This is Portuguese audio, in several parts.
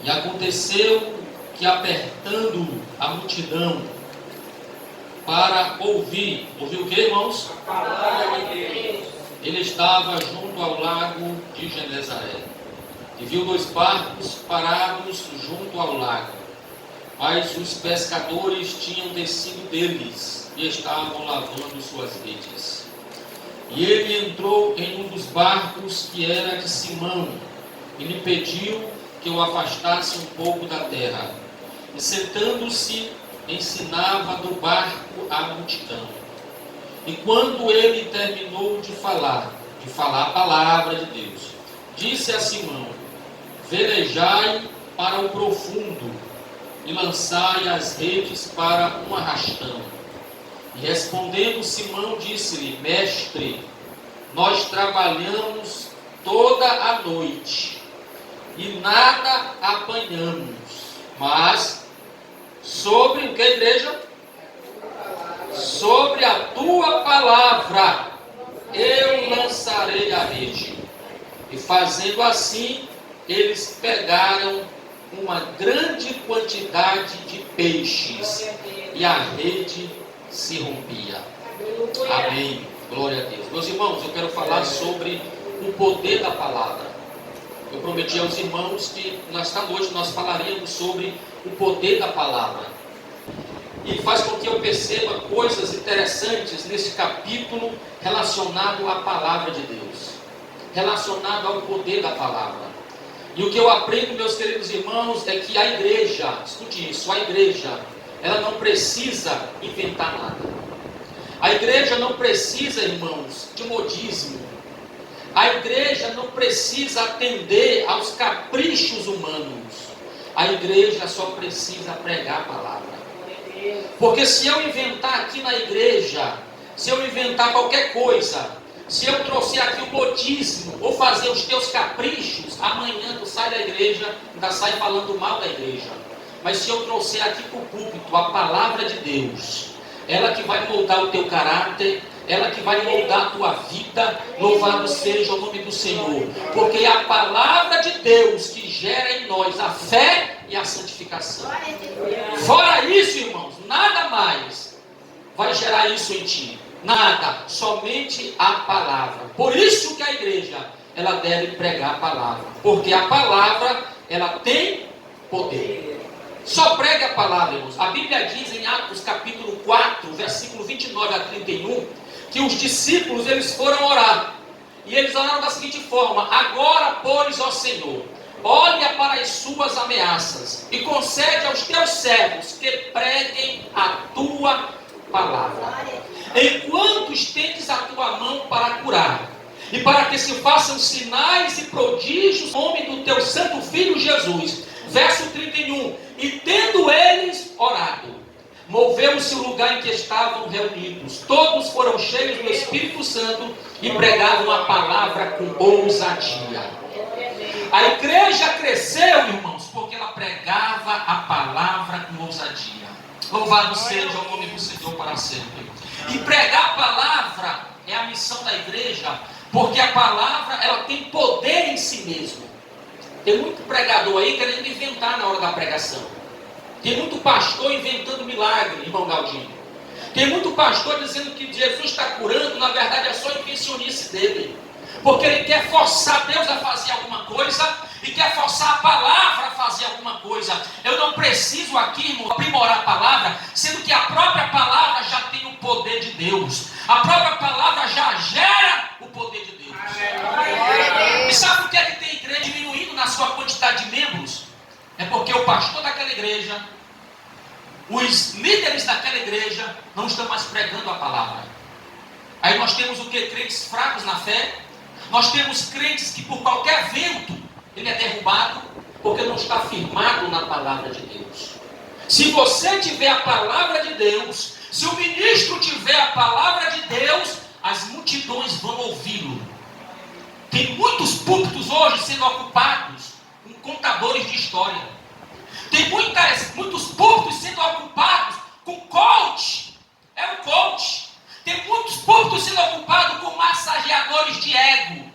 E aconteceu que, apertando a multidão para ouvir o que, irmãos? A palavra de Deus. Ele estava junto ao lago de Genezaré e viu 2 barcos parados junto ao lago, mas os pescadores tinham descido deles e estavam lavando suas redes. E ele entrou em um dos barcos, que era de Simão, e lhe pediu que o afastasse um pouco da terra. E sentando-se, ensinava do barco a multidão. E quando ele terminou de falar a palavra de Deus, disse a Simão: velejai para o profundo e lançai as redes para um arrastão. E respondendo Simão, disse-lhe: mestre, nós trabalhamos toda a noite e nada apanhamos, mas sobre o que, igreja? Sobre a tua palavra eu lançarei a rede. E fazendo assim, eles pegaram uma grande quantidade de peixes e a rede se rompia. Amém. Glória a Deus. Meus irmãos, eu quero falar sobre o poder da palavra. Eu prometi aos irmãos que nesta noite nós falaríamos sobre o poder da palavra. E faz com que eu perceba coisas interessantes nesse capítulo relacionado à palavra de Deus, relacionado ao poder da palavra. E o que eu aprendo, meus queridos irmãos, é que a igreja, escute isso, a igreja, ela não precisa inventar nada. A igreja não precisa, irmãos, de modismo. A igreja não precisa atender aos caprichos humanos. A igreja só precisa pregar a palavra. Porque se eu inventar aqui na igreja, se eu inventar qualquer coisa, se eu trouxer aqui o modismo, ou fazer os teus caprichos, amanhã tu sai da igreja, ainda sai falando mal da igreja. Mas se eu trouxer aqui para o púlpito a palavra de Deus, ela que vai moldar o teu caráter, ela que vai moldar a tua vida, louvado seja o nome do Senhor. Porque é a palavra de Deus que gera em nós a fé e a santificação. Fora isso, irmãos, nada mais vai gerar isso em ti. Nada, somente a palavra. Por isso que a igreja, ela deve pregar a palavra. Porque a palavra, ela tem poder. Só pregue a palavra, irmãos. A Bíblia diz em Atos capítulo 4, versículo 29 a 31, que os discípulos, eles foram orar. E eles oraram da seguinte forma: agora, pois, ó Senhor, olha para as suas ameaças e concede aos teus servos que preguem a tua palavra, enquanto estendes a tua mão para curar, e para que se façam sinais e prodígios no nome do teu santo Filho Jesus. Verso 31. E tendo eles orado, moveu-se o lugar em que estavam reunidos. Todos foram cheios do Espírito Santo e pregavam a palavra com ousadia. A igreja cresceu, irmãos, porque ela pregava a palavra com ousadia. Louvado seja o nome do Senhor para sempre. E pregar a palavra é a missão da igreja, porque a palavra, ela tem poder em si mesmo. Tem muito pregador aí querendo inventar na hora da pregação. Tem muito pastor inventando milagre, irmão Galdinho. Tem muito pastor dizendo que Jesus está curando, na verdade é só invencionice dele. Porque ele quer forçar Deus a fazer alguma coisa e quer forçar a palavra a fazer alguma coisa. Eu não preciso aqui, irmão, aprimorar a palavra, sendo que a própria palavra já tem o poder de Deus. A própria palavra já gera o poder de Deus. E sabe por que é que tem igreja diminuindo na sua quantidade de membros? É porque o pastor daquela igreja, os líderes daquela igreja não estão mais pregando a palavra. Aí nós temos o que? Crentes fracos na fé. Nós temos crentes que por qualquer vento ele é derrubado, porque não está firmado na palavra de Deus. Se você tiver a palavra de Deus, se o ministro tiver a palavra de Deus, as multidões vão ouvi-lo. Tem muitos púlpitos hoje sendo ocupados com contadores de história. Tem muitos púlpitos sendo ocupados com coach. É um coach. Tem muitos púlpitos sendo ocupados com massageadores de ego.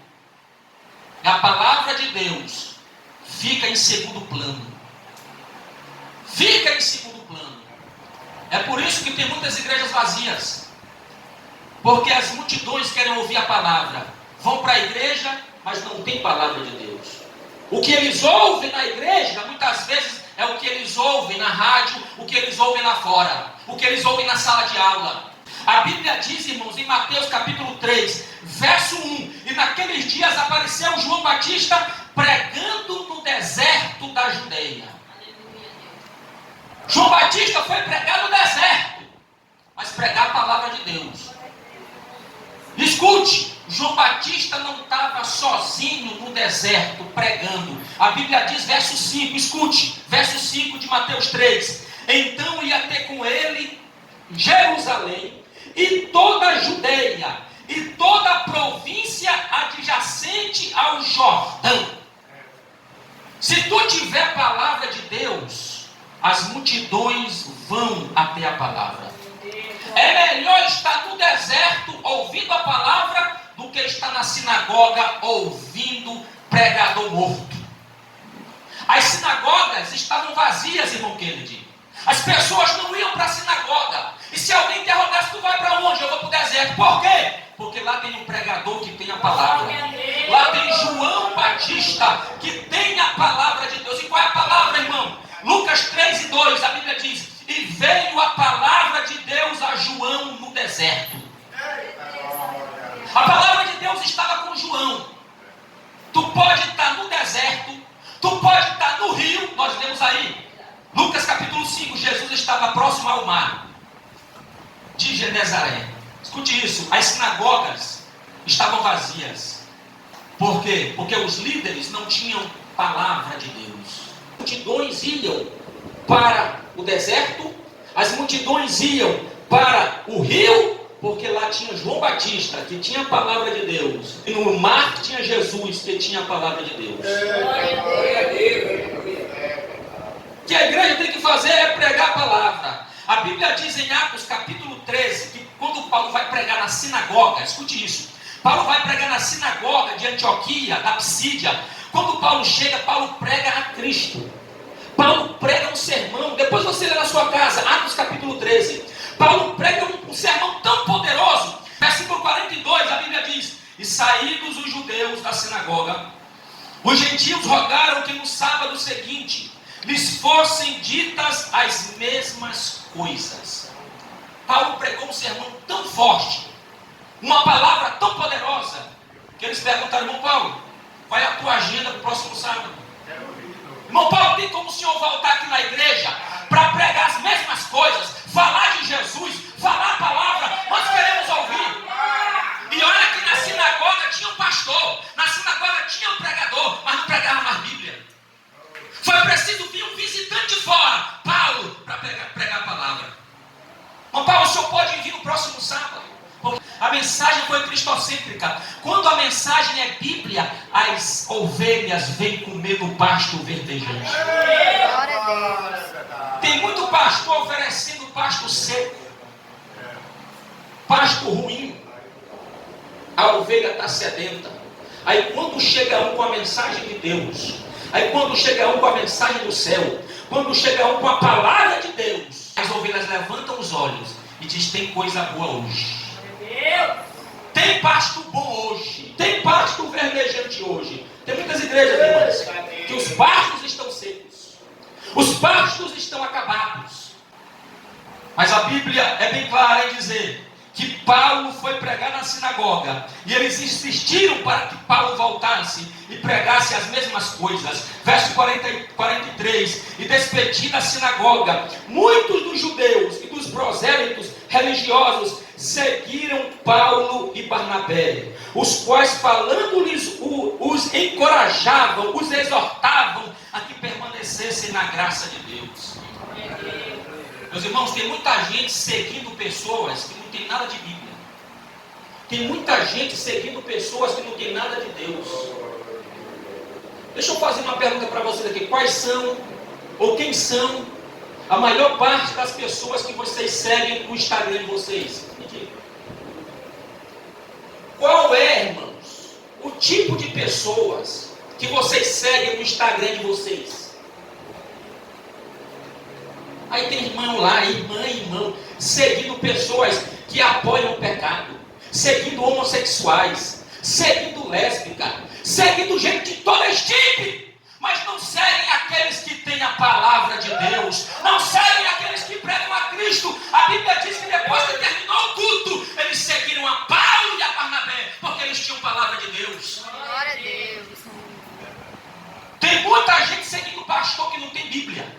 A palavra de Deus fica em segundo plano. fica em segundo plano. É por isso que tem muitas igrejas vazias. Porque as multidões querem ouvir a palavra. Vão para a igreja, mas não tem palavra de Deus. O que eles ouvem na igreja, muitas vezes, é o que eles ouvem na rádio, o que eles ouvem lá fora, o que eles ouvem na sala de aula. A Bíblia diz, irmãos, em Mateus capítulo 3, verso 1, e naqueles dias apareceu João Batista pregando no deserto da Judeia. João Batista foi pregar no deserto, mas pregar a palavra de Deus. Escute, João Batista não estava sozinho no deserto pregando. A Bíblia diz, verso 5, escute, verso 5 de Mateus 3. Então ia ter com ele Jerusalém e toda a Judeia e toda a província adjacente ao Jordão. Se tu tiver palavra de Deus, as multidões vão até a palavra. É melhor estar no deserto ouvindo a palavra do que estar na sinagoga ouvindo pregador morto. As sinagogas estavam vazias, irmão Kennedy. As pessoas não iam para a sinagoga. E se alguém interrogasse, tu vai para onde? Eu vou para o deserto. Por quê? Porque lá tem um pregador que tem a palavra. Lá tem João Batista que tem a palavra de Deus. E qual é a palavra, irmão? Lucas 3:2, a Bíblia diz: e veio a palavra de Deus a João no deserto. A palavra de Deus estava com João. Tu pode estar no deserto, tu pode estar no rio. Nós lemos aí, Lucas capítulo 5, Jesus estava próximo ao mar de Genezaré. Escute isso, as sinagogas estavam vazias. Por quê? Porque os líderes não tinham palavra de Deus. As multidões iam para o deserto, as multidões iam para o rio, porque lá tinha João Batista, que tinha a palavra de Deus, e no mar tinha Jesus, que tinha a palavra de Deus. O que a igreja tem que fazer é pregar a palavra. A Bíblia diz em Atos capítulo 13, que quando Paulo vai pregar na sinagoga, escute isso, Paulo vai pregar na sinagoga de Antioquia, da Psídia. Quando Paulo chega, Paulo prega a Cristo. Paulo prega um sermão, depois você lê na sua casa, Atos capítulo 13. Paulo prega um sermão tão poderoso. Versículo 42, a Bíblia diz: e saídos os judeus da sinagoga, os gentios rogaram que no sábado seguinte lhes fossem ditas as mesmas coisas. Paulo pregou um sermão tão forte, uma palavra tão poderosa, que eles perguntaram: irmão Paulo, qual é a tua agenda para o próximo sábado? Irmão Paulo, tem como o senhor voltar aqui na igreja para pregar as mesmas coisas, falar de Jesus, falar a palavra? Nós queremos ouvir. E olha que na sinagoga tinha um pastor, na sinagoga tinha um pregador, mas não pregava mais Bíblia. Foi preciso vir um visitante de fora, Paulo, para pregar a palavra. Irmão Paulo, o senhor pode vir no próximo sábado? Porque a mensagem foi cristocêntrica. Quando a mensagem é Bíblia, as ovelhas vêm comer no pasto verdejante. Tem muito pastor oferecendo pasto seco, pasto ruim. A ovelha está sedenta. Aí quando chega um com a mensagem de Deus, aí quando chega um com a mensagem do céu, quando chega um com a palavra de Deus, as ovelhas levantam os olhos e diz: tem coisa boa hoje. Tem pasto bom hoje. Tem pasto verdejante hoje. Tem muitas igrejas, irmãos, que os pastos estão secos. Os pastos estão acabados. Mas a Bíblia é bem clara em dizer que Paulo foi pregar na sinagoga, e eles insistiram para que Paulo voltasse e pregasse as mesmas coisas. Verso 43, e despedida a sinagoga, muitos dos judeus e dos prosélitos religiosos seguiram Paulo e Barnabé, os quais falando-lhes os encorajavam, os exortavam a que permanecessem na graça de Deus. Meus irmãos, tem muita gente seguindo pessoas que não tem nada de Bíblia. Tem muita gente seguindo pessoas que não tem nada de Deus. Deixa eu fazer uma pergunta para vocês aqui. Quais são, ou quem são, a maior parte das pessoas que vocês seguem no Instagram de vocês? Qual é, irmãos, o tipo de pessoas que vocês seguem no Instagram de vocês? Aí tem irmão lá, irmão, seguindo pessoas que apoiam o pecado, seguindo homossexuais, seguindo lésbica, seguindo gente de toda estirpe, mas não seguem aqueles que têm a palavra de Deus, não seguem aqueles que pregam a Cristo. A Bíblia diz que depois que terminou o culto, eles seguiram a Paulo e a Barnabé, porque eles tinham palavra de Deus. Glória a Deus. Tem muita gente seguindo pastor que não tem Bíblia.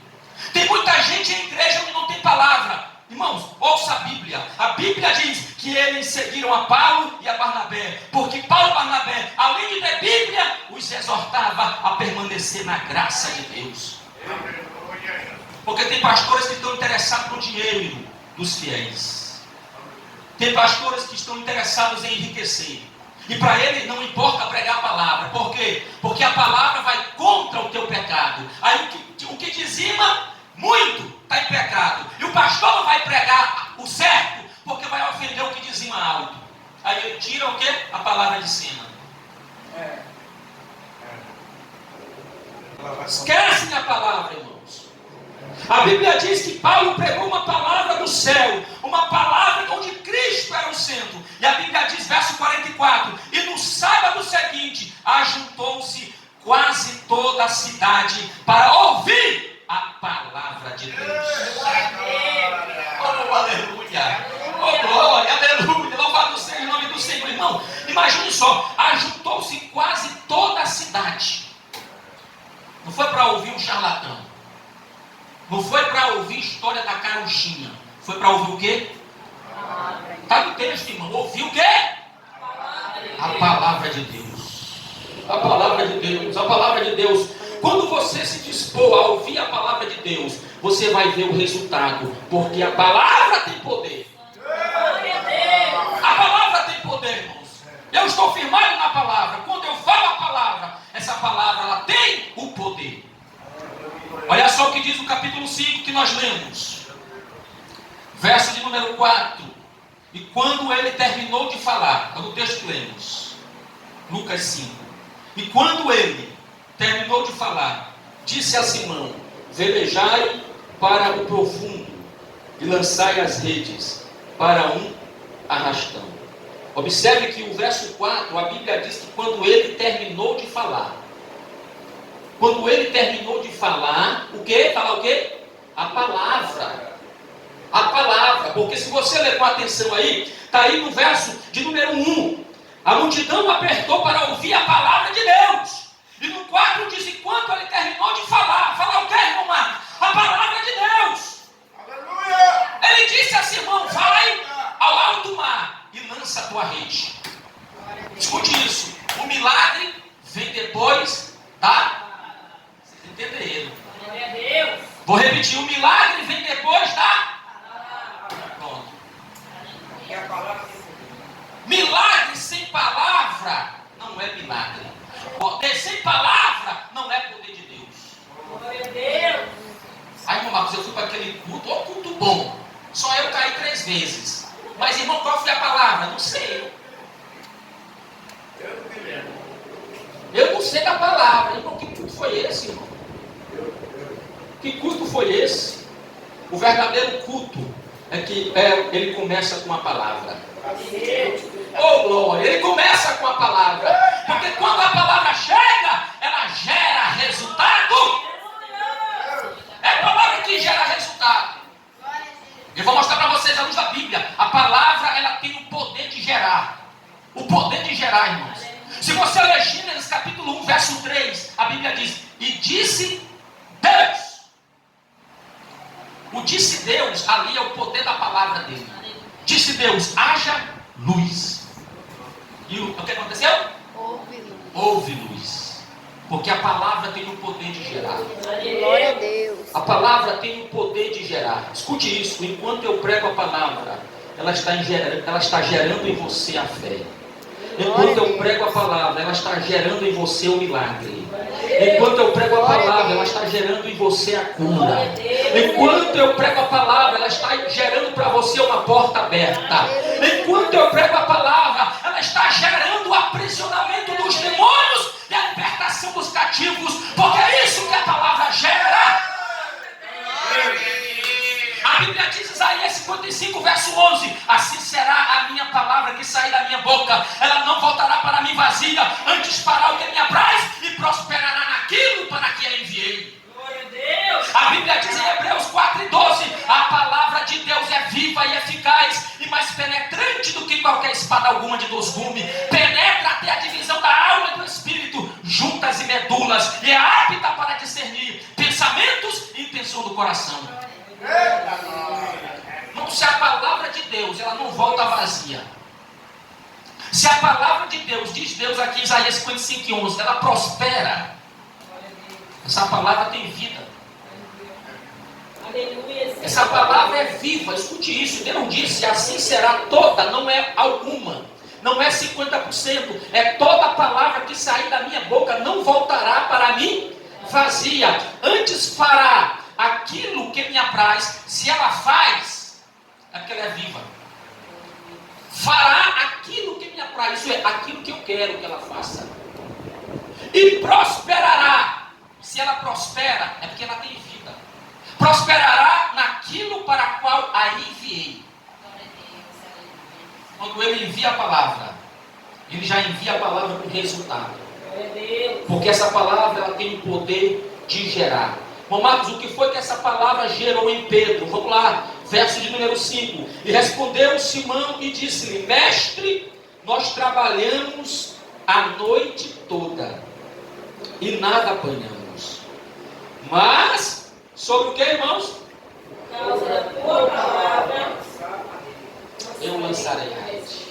Tem muita gente em igreja que não tem palavra. Irmãos, ouça a Bíblia. A Bíblia diz que eles seguiram a Paulo e a Barnabé, porque Paulo e Barnabé, além de ter Bíblia, os exortava a permanecer na graça de Deus. Porque tem pastores que estão interessados no dinheiro dos fiéis. Tem pastores que estão interessados em enriquecer. E para ele não importa pregar a palavra. Por quê? Porque a palavra vai contra o teu pecado. Aí o que dizima muito está em pecado. E o pastor não vai pregar o certo, porque vai ofender o que dizima alto. Aí ele tira o quê? A palavra de cima. Esquecem a palavra, irmãos. A Bíblia diz que Paulo pregou uma palavra do céu, uma palavra onde Cristo era o centro. E a Bíblia diz, verso 44, e no sábado seguinte, ajuntou-se quase toda a cidade para ouvir a palavra de Deus. Oh, aleluia! Oh, glória, aleluia! Louvado seja o nome do Senhor, irmão. Imagine só, ajuntou-se quase toda a cidade. Não foi para ouvir um charlatão. Não foi para ouvir a história da carochinha. Foi para ouvir o quê? Está no texto, irmão. Ouvir o quê? A palavra de Deus. A palavra de Deus. A palavra de Deus. Quando você se dispor a ouvir a palavra de Deus, você vai ver o resultado. Porque a palavra tem poder. A palavra tem poder, irmãos. Eu estou firmado na palavra. Quando eu falo a palavra, essa palavra ela tem o poder. Olha só o que diz o capítulo 5 que nós lemos. Verso de número 4. E quando ele terminou de falar, é o texto que lemos. Lucas 5. E quando ele terminou de falar, disse a Simão: velejai para o profundo e lançai as redes para um arrastão. Observe que o verso 4, a Bíblia diz que quando ele terminou de falar. Quando ele terminou de falar, o quê? Falar o quê? A palavra. A palavra. Porque se você ler com atenção aí, está aí no verso de número 1. A multidão apertou para ouvir a palavra de Deus. E no 4 diz, enquanto ele terminou de falar. Falar o quê, irmão Marcos? A palavra de Deus. Aleluia! Ele disse a Simão: vai ao alto mar e lança a tua rede. Escute isso. O milagre vem depois da... Entenderam? Vou repetir, o milagre vem depois da... Pronto. Milagre sem palavra não é milagre. Poder sem palavra não é poder de Deus. Aí, irmão Marcos, eu fui para aquele culto, ó, culto bom. Só eu caí 3 vezes. Mas, irmão, qual foi a palavra? Não sei. Eu não sei da palavra. Irmão, que culto foi esse, irmão? Que culto foi esse? O verdadeiro culto é que ele começa com a palavra. Oh, glória! Ele começa com a palavra. Porque quando a palavra chega, ela gera resultado. É a palavra que gera resultado. Eu vou mostrar para vocês a luz da Bíblia. A palavra, ela tem o poder de gerar. O poder de gerar, irmãos. Se você ler Gênesis capítulo 1, verso 3, a Bíblia diz: e disse Deus. O disse Deus, ali é o poder da palavra dele. Disse Deus: haja luz. E o que aconteceu? Houve luz. Porque a palavra tem o poder de gerar. Glória a Deus. A palavra tem o poder de gerar. Escute isso. Enquanto eu prego a palavra, ela está gerando em você a fé. Enquanto eu prego a palavra, ela está gerando em você o milagre. Enquanto eu prego a palavra, ela está gerando em você a cura. Enquanto eu prego a palavra, ela está gerando para você uma porta aberta. Enquanto eu prego a palavra, ela está gerando o aprisionamento dos demônios e a libertação dos cativos. Porque é isso que a palavra gera. 25, verso 11. Assim será a minha palavra que sair da minha boca. Ela não voltará para mim vazia, antes fará o que me apraz e prosperará naquilo para que a enviei. Glória a Deus. A Bíblia diz em Hebreus 4:12: a palavra de Deus é viva e eficaz e mais penetrante do que qualquer espada alguma de 2 gumes. Penetra até a divisão da alma e do espírito, juntas e medulas, e é apta para discernir pensamentos e intenção do coração. Não, se a palavra de Deus ela não volta vazia. Se a palavra de Deus, diz Deus aqui em Isaías 55:11, ela prospera. Essa palavra tem vida. Aleluia. Essa palavra é viva. Escute isso. Deus disse: assim será toda, não é alguma. Não é 50%. É toda a palavra que sair da minha boca não voltará para mim vazia. Antes fará aquilo que me apraz. Se ela faz, é porque ela é viva. Fará aquilo que me apraz. Isso é aquilo que eu quero que ela faça. E prosperará. Se ela prospera, é porque ela tem vida. Prosperará naquilo para o qual a enviei. Quando ele envia a palavra, ele já envia a palavra com resultado. Porque essa palavra ela tem o poder de gerar. Bom, Marcos, o que foi que essa palavra gerou em Pedro? Vamos lá, verso de número 5. E respondeu Simão e disse-lhe: mestre, nós trabalhamos a noite toda e nada apanhamos. Mas, sobre o que, irmãos? Por causa da tua palavra, eu lançarei a rede.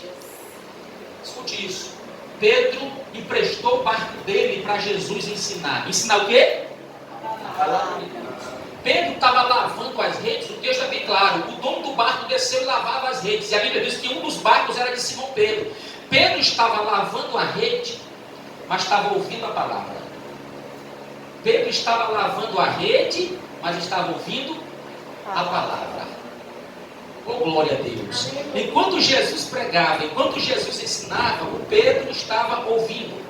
Escute isso. Pedro emprestou o barco dele para Jesus ensinar. Ensinar o quê? Pedro estava lavando as redes. O texto é bem claro. O dono do barco desceu e lavava as redes. E a Bíblia diz que um dos barcos era de Simão Pedro. Pedro estava lavando a rede, mas estava ouvindo a palavra. Pedro estava lavando a rede, mas estava ouvindo a palavra. Oh, glória a Deus. Enquanto Jesus pregava, enquanto Jesus ensinava, o Pedro estava ouvindo.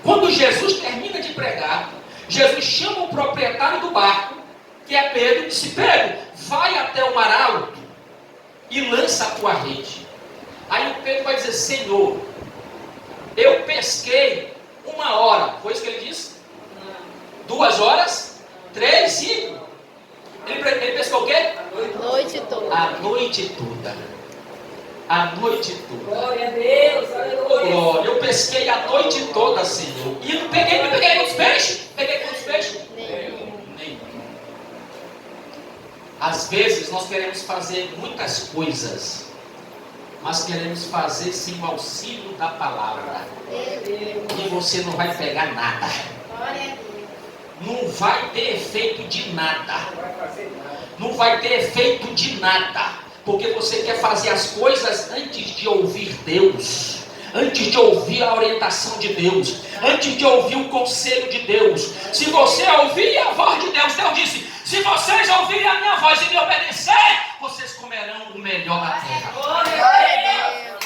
Quando Jesus termina de pregar, Jesus chama o proprietário do barco, que é Pedro, e disse: Pedro, vai até o mar alto e lança a tua rede. Aí o Pedro vai dizer: Senhor, eu pesquei 1 hora. Foi isso que ele disse? 2 horas? 3, 5? Ele pescou o quê? Noite toda. A noite toda. A noite toda. glória a Deus, Oh, aleluia. glória. Eu pesquei a noite toda, Senhor. E eu peguei quantos peixes? Peguei quantos peixes? Nenhum. Às vezes nós queremos fazer muitas coisas, mas queremos fazer sem o auxílio da palavra. E você não vai pegar nada. Não vai ter efeito de nada. Não vai ter efeito de nada. Porque você quer fazer as coisas antes de ouvir Deus. Antes de ouvir a orientação de Deus. Antes de ouvir o conselho de Deus. Se você ouvir a voz de Deus, Deus disse: se vocês ouvirem a minha voz e me obedecer, vocês comerão o melhor da terra. Glória a Deus.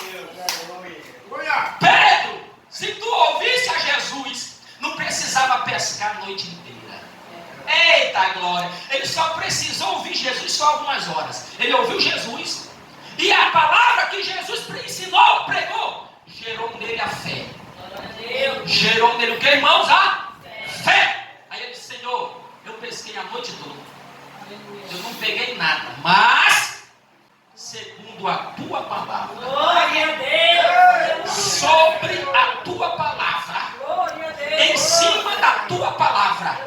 Pedro, se tu ouvisse a Jesus, não precisava pescar a noite inteira. Eita glória! Ele só precisou ouvir Jesus só algumas horas. Ele ouviu Jesus e a palavra que Jesus ensinou, pregou, gerou nele a fé. Gerou nele o que, irmãos? A fé. Aí ele disse: Senhor, eu pesquei a noite toda, eu não peguei nada, mas segundo a tua palavra, Glória a Deus. sobre a tua palavra, Glória a Deus. em cima da tua palavra,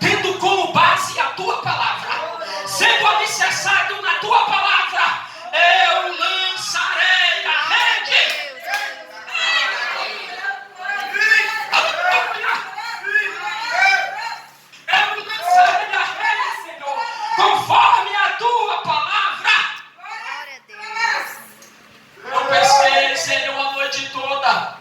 tendo como base a tua palavra, sendo alicerçado na tua palavra, eu lançarei a rede. Eu lançarei a rede, Senhor, conforme a tua palavra. Eu pesquei, Senhor, a noite toda.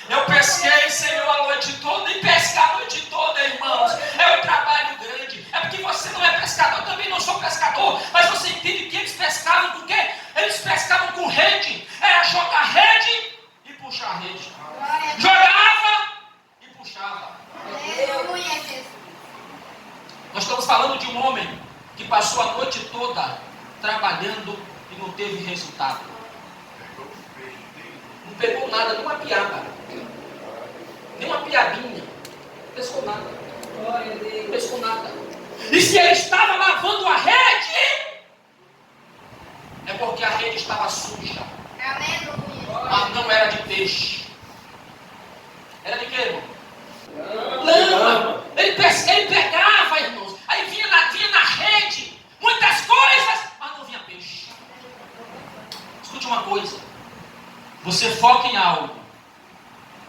Eu pesquei, Senhor, a noite toda. E pescar a noite toda, irmãos, é um trabalho grande. É porque você não é pescador, eu também não sou pescador. Mas você entende que eles pescavam com o quê? Eles pescavam com rede. Era jogar rede e puxar a rede. Jogava e puxava. Nós estamos falando de um homem que passou a noite toda trabalhando e não teve resultado. Não pegou nada, nem uma piaba. Nem uma piabinha. Não pescou nada. Glória a Não Deus. pescou nada. E se ele estava lavando a rede, é porque a rede estava suja. Mas não era de peixe. Era de quê, irmão? Lama. Ele pegava, irmãos. Aí vinha na rede muitas coisas, mas não vinha peixe. Escute uma coisa. Você foca em algo,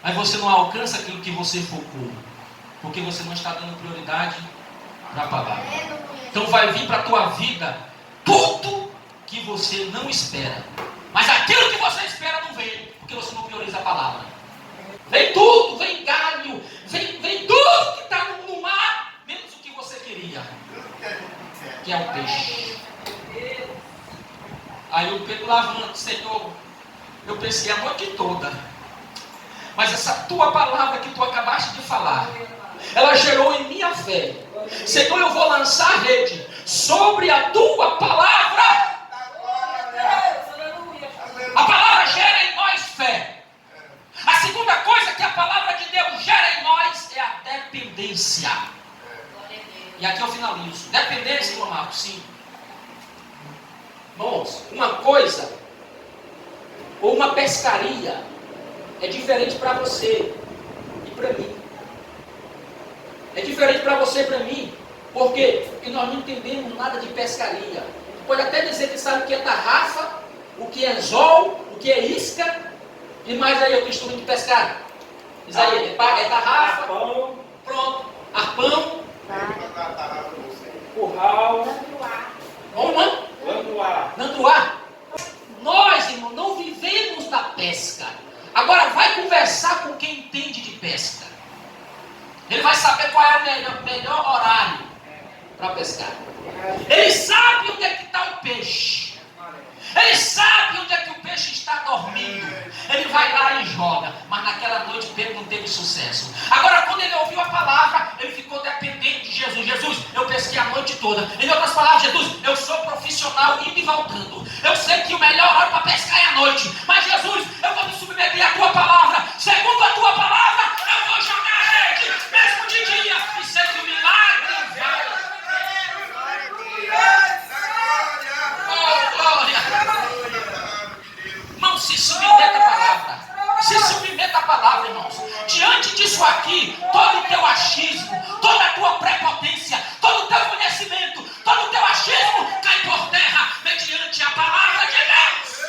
mas você não alcança aquilo que você focou. Porque você não está dando prioridade para a palavra. Então vai vir para a tua vida tudo que você não espera. Mas aquilo que você espera não vem, porque você não prioriza a palavra. Vem tudo, vem galho, vem tudo que está no mar, menos o que você queria, que é o peixe. Aí o Pedro lavando, Senhor, eu pensei a noite toda, mas essa tua palavra que tu acabaste de falar, ela gerou em mim a fé. Senhor, eu vou lançar a rede sobre a tua palavra. A palavra gera em nós fé. A segunda coisa que a palavra de Deus gera em nós é a dependência. E aqui eu finalizo. Dependência, irmão Marcos, sim. Irmãos, uma coisa ou uma pescaria é diferente para você e para mim. É diferente para você e para mim. Por quê? Porque nós não entendemos nada de pescaria. Pode até dizer que sabe o que é tarrafa, o que é anzol, o que é isca. E mais aí outro instrumento de pescar. Diz aí, é tarrafa, Arpão, pronto, arpão, curral, uma, landuá. nanduá. Nós, irmão, não vivemos da pesca. Agora vai conversar com quem entende de pesca. Ele vai saber qual é o melhor horário para pescar. Ele sabe onde é que está o peixe. Ele sabe onde é que o peixe está dormindo. Ele vai lá e joga. Mas naquela noite Pedro não teve sucesso. Agora, quando ele ouviu a palavra, ele ficou dependente de Jesus. Jesus, eu pesquei a noite toda. Em outras palavras, Jesus, eu sou profissional indo e voltando. Eu sei que o melhor hora para pescar é a noite. Mas Jesus, eu vou me submeter à tua palavra. Segundo a tua palavra, eu vou jogar a rede, mesmo de dia. E sei que o milagre vai. Oh, glória. Não se submeta à palavra. Se submeta à palavra, irmãos. Diante disso aqui, todo o teu achismo, toda a tua prepotência, todo o teu conhecimento, todo o teu achismo cai por terra mediante a palavra de Deus.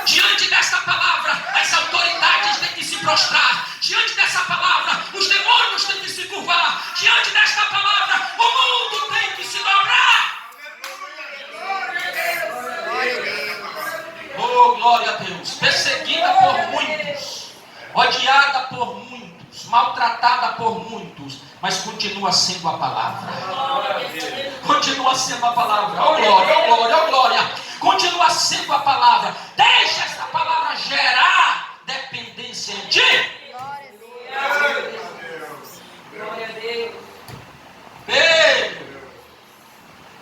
Diante desta palavra, as autoridades têm que se prostrar. Diante dessa palavra, os demônios têm que se curvar. Diante desta palavra, o mundo tem que se dobrar. Oh, glória a Deus. Perseguida por muitos, odiada por muitos, maltratada por muitos, mas continua sendo a palavra. Continua sendo a palavra. Oh, glória, oh, glória, oh, glória. Continua sendo a palavra. Deixa esta palavra gerar dependência em ti. Glória a Deus. Pedro,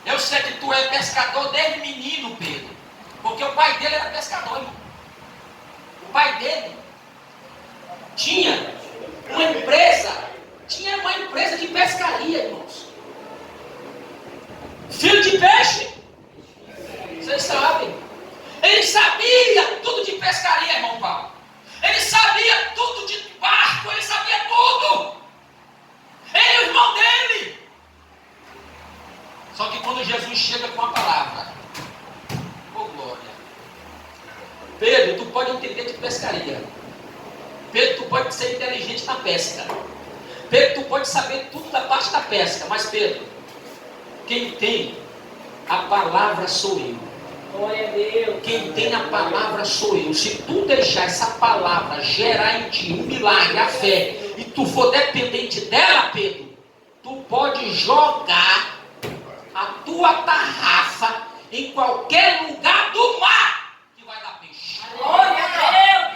eu sei que tu é pescador desde menino, Pedro. Porque o pai dele era pescador, irmão. O pai dele tinha uma empresa de pescaria, irmãos. Filho de peixe. Vocês sabem. Ele sabia tudo de pescaria, irmão Paulo. Ele sabia tudo de barco, ele sabia tudo. Ele e o irmão dele. Só que quando Jesus chega com a palavra, oh glória. Pedro, tu pode entender de pescaria. Pedro, tu pode ser inteligente na pesca. Pedro, tu pode saber tudo da parte da pesca. Mas Pedro, quem tem a palavra sou eu. Glória a Deus. Quem tem a palavra sou eu. Se tu deixar essa palavra gerar em ti um milagre, a fé, e tu for dependente dela, Pedro, tu pode jogar a tua tarrafa em qualquer lugar do mar que vai dar peixe. Glória a Deus.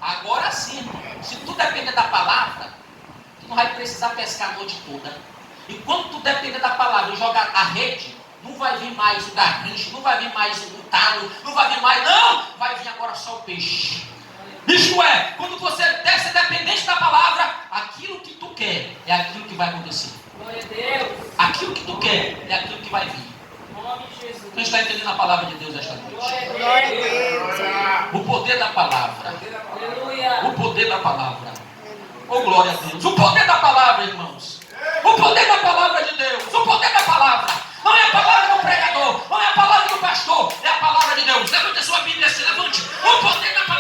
Agora sim, irmão, se tu depender da palavra, tu não vai precisar pescar a noite toda. E quando tu depender da palavra e jogar a rede, não vai vir mais o garrincho, não vai vir mais o talo, não vai vir mais, não! Vai vir agora só o peixe. Isto é, quando você deve ser dependente da palavra, aquilo que tu quer é aquilo que vai acontecer. Glória a Deus. Aquilo que tu quer é aquilo que vai vir. Em nome de Jesus. Quem está entendendo a palavra de Deus esta noite? Glória a Deus. O poder da palavra. Aleluia. O poder da palavra. Oh, glória a Deus. O poder da palavra, irmãos. O poder da palavra de Deus. O poder da palavra. Não é a palavra do pregador. Não é a palavra do pastor. É a palavra de Deus. Levante a sua Bíblia assim. Levante. O poder da palavra.